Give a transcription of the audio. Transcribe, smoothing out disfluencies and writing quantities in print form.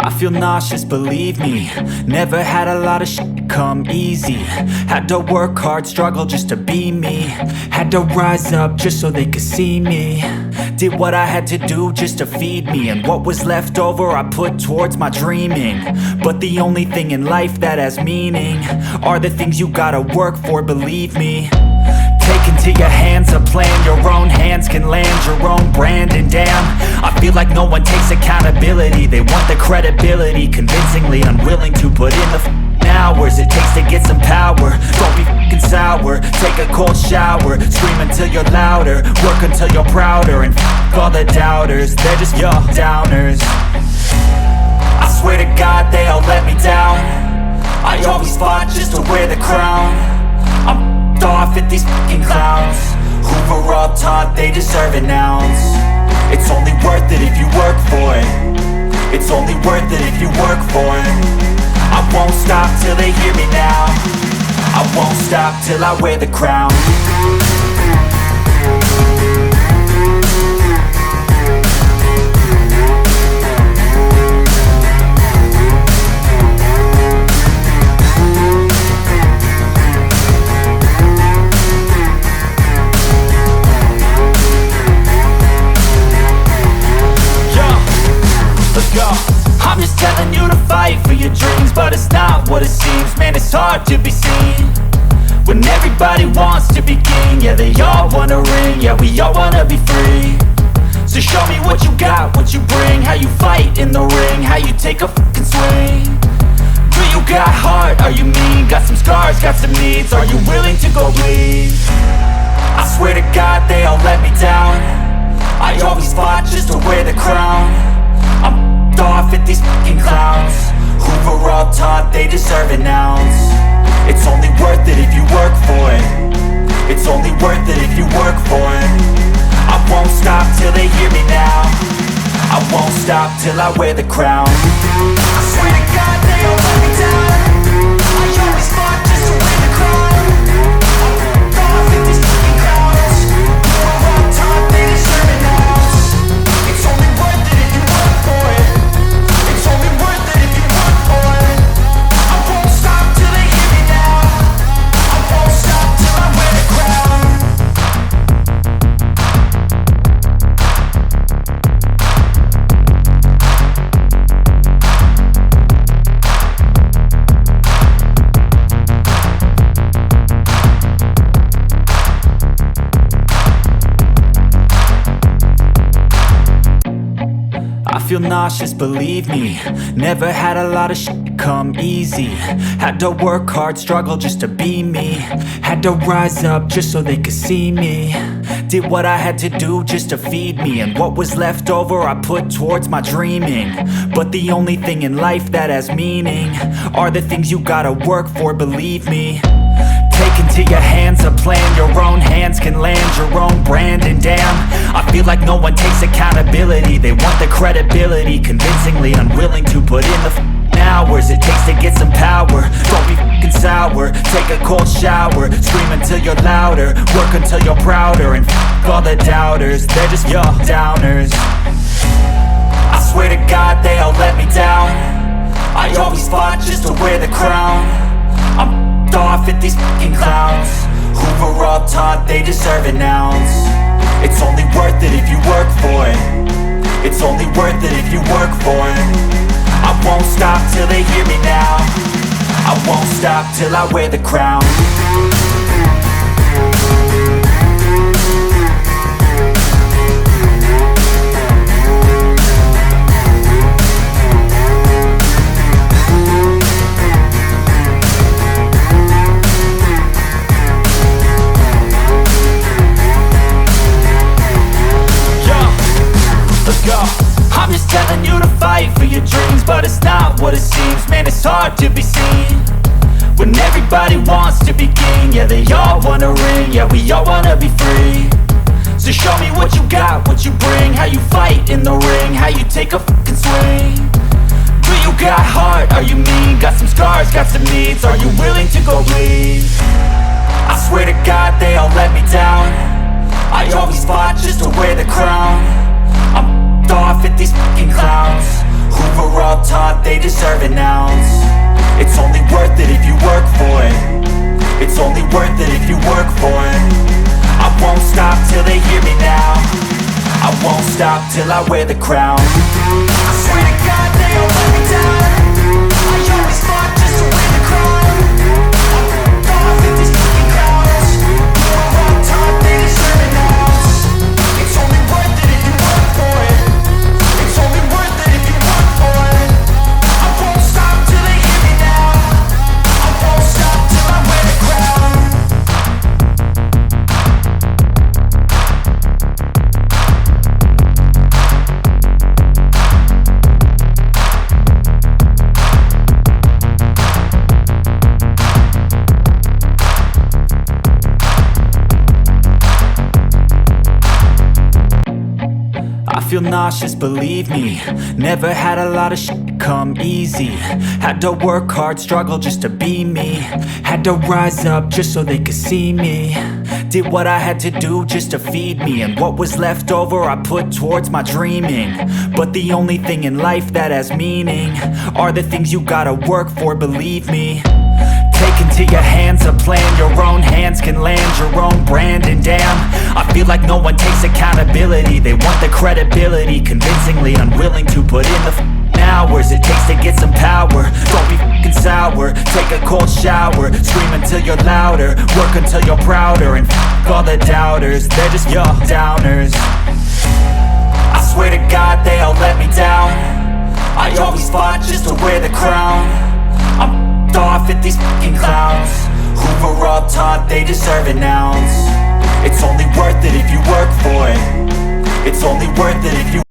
I feel nauseous, believe me. Never had a lot of shit come easy. Had to work hard, struggle just to be me. Had to rise up just so they could see me. Did what I had to do just to feed me, and what was left over I put towards my dreaming. But the only thing in life that has meaning are the things you gotta work for, believe me. Take into your hands a plan, your own hands can land your own brand. And damn, I feel like no one takes accountability. They want the credibility, convincingly unwilling to put in the hours it takes to get some power. Don't be f***ing sour, take a cold shower. Scream until you're louder, work until you're prouder. And f*** all the doubters, they're just your downers. I swear to God they all let me down. I always fought just to wear the crown. I'm off at these fucking clowns who were all taught they deserve an ounce. It's only worth it if you work for it. It's only worth it if you work for it. I won't stop till they hear me now. I won't stop till I wear the crown. I'm just telling you to fight for your dreams, but it's not what it seems. Man, it's hard to be seen when everybody wants to be king. Yeah, they all wanna ring, yeah, we all wanna be free. So show me what you got, what you bring, how you fight in the ring, how you take a fucking swing. Do you got heart, are you mean? Got some scars, got some needs, are you willing to go bleed? I swear to God they all let me down. I always fought just to wear the crown. I'm off at these fucking clowns who were all taught they deserve an ounce. It's only worth it if you work for it. It's only worth it if you work for it. I won't stop till they hear me now. I won't stop till I wear the crown. I swear to God they all let me down. I always fought just to wear the crown. I'm off at these fucking clowns who were all taught they deserve an ounce. It's only worth it if you work for it. It's only worth it if you work for it. I won't stop till they hear me now. I won't stop till I wear the crown. I feel nauseous, believe me. Never had a lot of shit come easy. Had to work hard, struggle just to be me. Had to rise up just so they could see me. Did what I had to do just to feed me, and what was left over I put towards my dreaming. But the only thing in life that has meaning are the things you gotta work for, believe me. Take into your hands a plan, your own hands can land your own brand. And damn, I feel like no one takes accountability. They want the credibility, convincingly unwilling to put in the hours it takes to get some power. Don't be f***ing sour, take a cold shower. Scream until you're louder, work until you're prouder. And f*** all the doubters, they're just your downers. I swear to God they all let me down. I always fought just to wear the crown. I'm off at these fucking clowns who were all taught they deserve an ounce. It's only worth it if you work for it. It's only worth it if you work for it. I won't stop till they hear me now. I won't stop till I wear the crown. I'm just telling you to fight for your dreams, but it's not what it seems. Man, it's hard to be seen when everybody wants to be king. Yeah, they all wanna ring, yeah, we all wanna be free. So show me what you got, what you bring, how you fight in the ring, how you take a fucking swing. Do you got heart, are you mean? Got some scars, got some needs, are you willing to go bleed? I swear to God they all let me down. I always fought just to wear the crown. I'm off at these fucking clowns who were all taught stop till I wear the crown. I swear to God they all let me down. I always fought just to win the crown. I'm off at these fucking clowns. You were on top, they deserve an ounce. It's only worth it if you work for it. It's only worth it if you work for it. I won't stop till they hear me now. I won't stop till I wear the crown. I feel nauseous, believe me. Never had a lot of shit come easy. Had to work hard, struggle just to be me. Had to rise up just so they could see me. Did what I had to do just to feed me. And what was left over I put towards my dreaming. But the only thing in life that has meaning are the things you gotta work for, believe me. Take into your hands a plan. Your own hands can land your own brand. And damn, I feel like no one takes accountability. They want the credibility, convincingly unwilling to put in the hours it takes to get some power. Don't be f***ing sour. Take a cold shower. Scream until you're louder. Work until you're prouder. And f*** all the doubters, they're just your downers. I swear to God they all let me down. I always fought just to wear the crown. I'm off at these fucking clowns who were all taught they deserve an ounce. It's only worth it if you work for it. It's only worth it if you